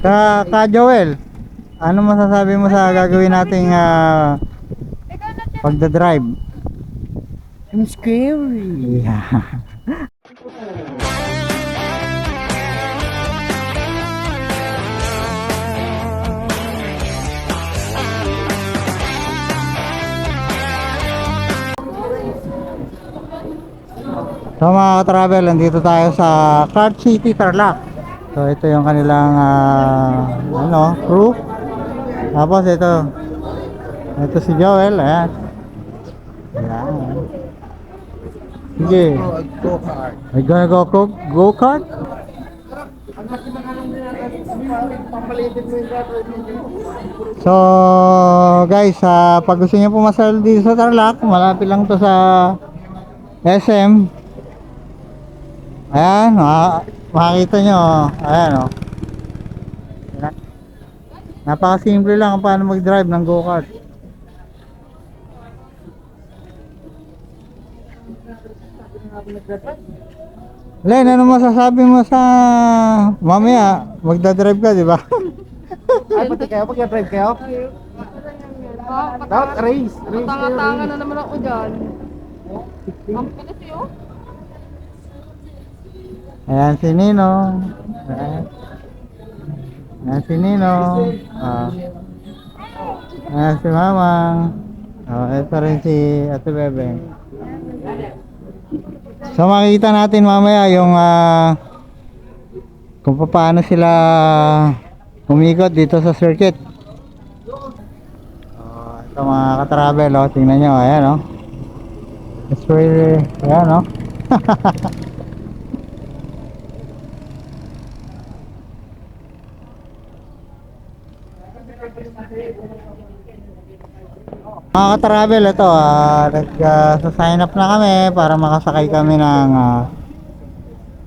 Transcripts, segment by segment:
Ka Joel, ano masasabi mo sa gagawin nating pagdadrive? I'm scary. Yeah. So mga ka-travel, nandito tayo sa KCT Tarlac. So ito yung kanilang crew. Tapos ito si Joel, ayan. Ayan. Sige. Go hard. Are you gonna go kart? So guys, pag gusto niyo pumasal dito sa Tarlac, malapit lang to sa SM. Ayan, makikita nyo, ayan o. Napakasimple lang kung paano mag-drive ng go-kart. Len, ano masasabi mo sa mamaya? Magdadrive ka, di ba? Ay, pati kayo, pag-drive kayo? Dapat race. Tanga-tanga na naman ako dyan. Ang pilis yun. Ayan si Nino. Ayan si Nino. Ayan si Mamang. Ito rin si Ate Bebe. So makikita natin mamaya yung kung paano sila umikot dito sa circuit. Ito mga ka-travel, tingnan nyo, ayan it's really, ayan mga ka-travel, ito nag-sign up na kami para makasakay kami ng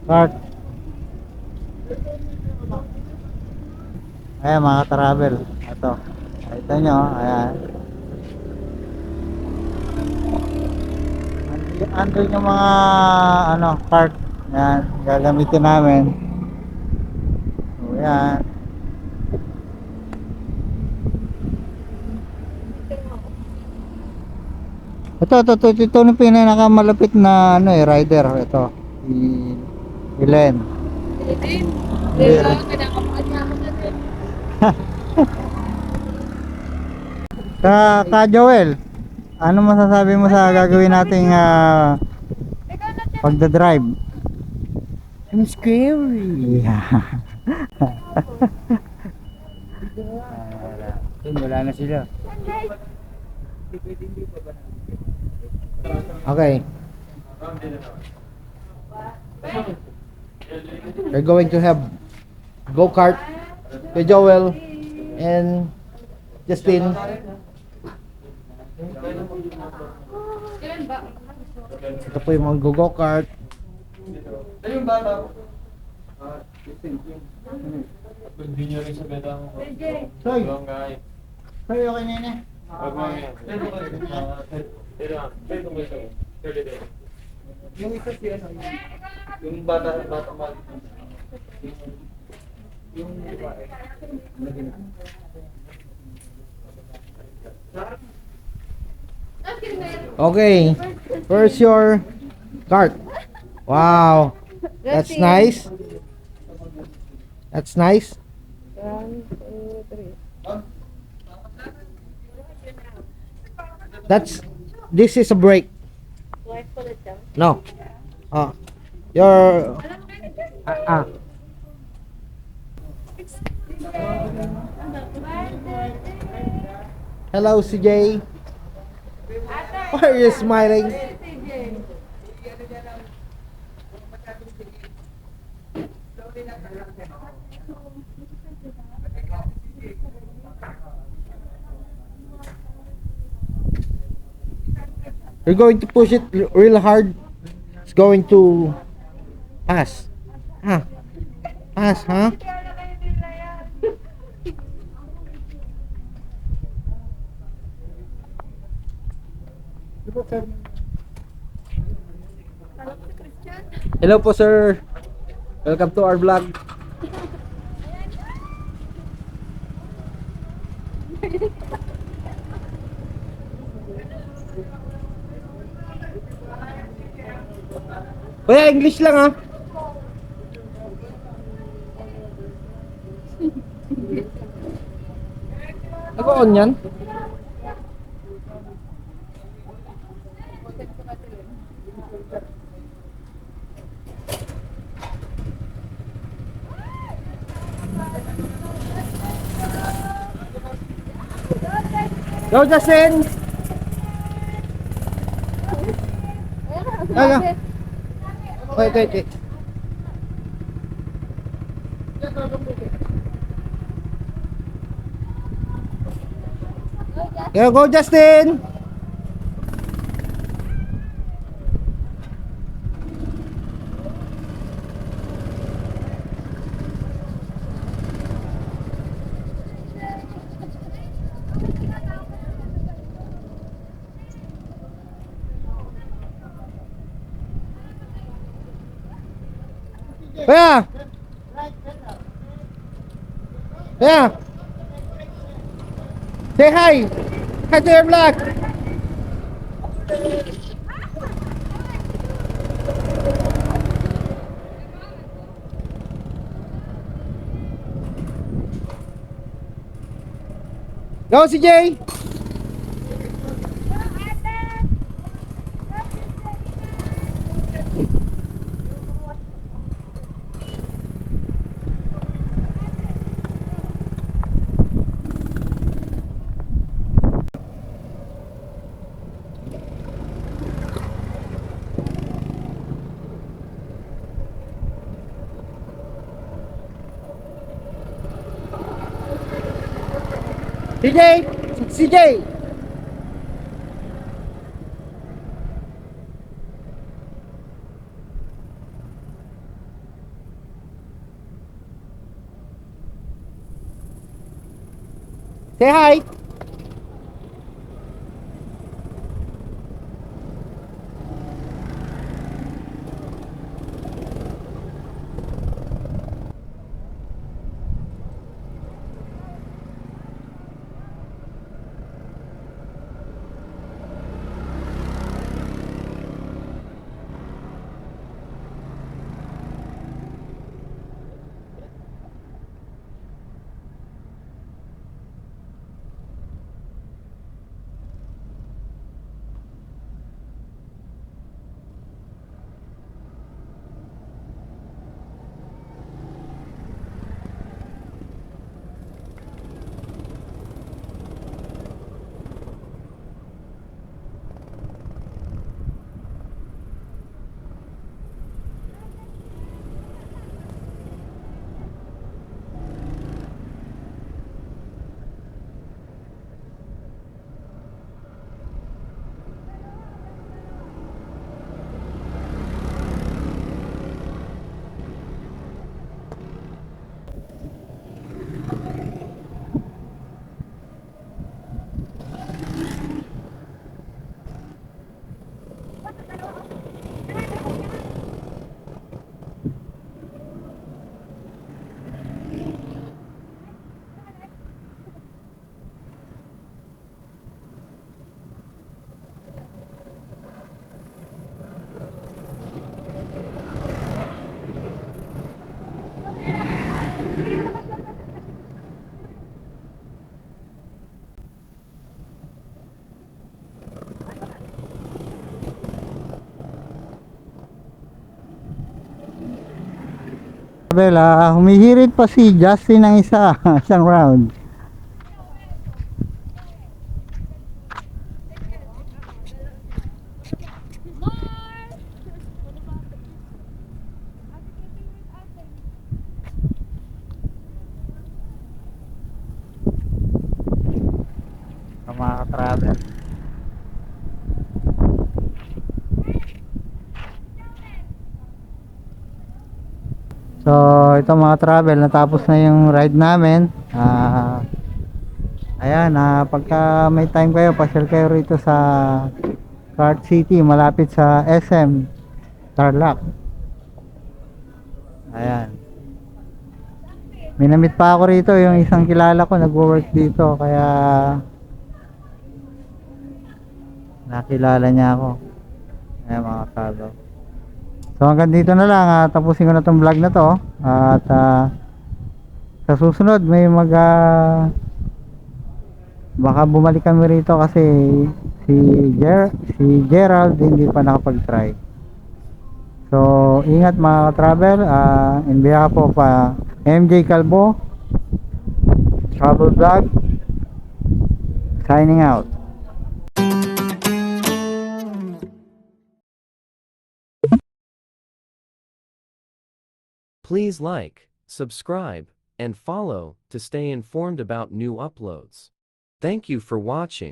kart. Ayan mga ka-travel, ito nakita nyo, ayan andun yung mga kart, ayan gagamitin namin. So ayan. Ito na pinakamalapit na rider. Ito si Len. Ka Joel, ano masasabi mo sa gagawin nating pagdadrive? I'm scary. Yeah. Wala na sila. Okay. We're going to have go-kart with Joel and Justin. Ito po yung mga go-kart. Yung bata. Hindi nyo rin sa beta mo. Soy, Barangay. Soy, okay na yun Huwag mo yan. Pero, pwede mo ito. Pwede din. Yung isa siya, yung bata mo. Yung babae. Okay. Where's your kart? Wow. That's nice. That's nice. 1, 2, 3. This is a break. No. Your Hello, CJ. Why are you smiling? You're going to push it real hard. It's going to pass. Pass, huh? Hello po, sir. Welcome to our vlog. Kuya, English lang ah. Nag-on yan? Go, Justin! Ayan. Wait, wait, wait. Go, Justin! Kuya! Kuya! Say hi! Hi to your vlog! Go, CJ! CJ! CJ! Say hi! Bella, humihirit pa si Justin ng isa, isang round. Mga ka-travel. So, ito mga travel, natapos na yung ride namin. Ayan, pagka may time kayo, pasyal kayo rito sa KCT, malapit sa SM Tarlac. Ayan. May namit pa ako rito, yung isang kilala ko nagwo-work dito, kaya nakilala niya ako. Ayan mga kalbo. So hanggang dito na lang, tapusin ko na tong vlog na to. At sa susunod may baka bumalik kami rito kasi si si Gerald hindi pa nakapag-try. So ingat mga travel, in behalf of MJ Kalbo Travel Vlog, signing out. Please like, subscribe, and follow to stay informed about new uploads. Thank you for watching.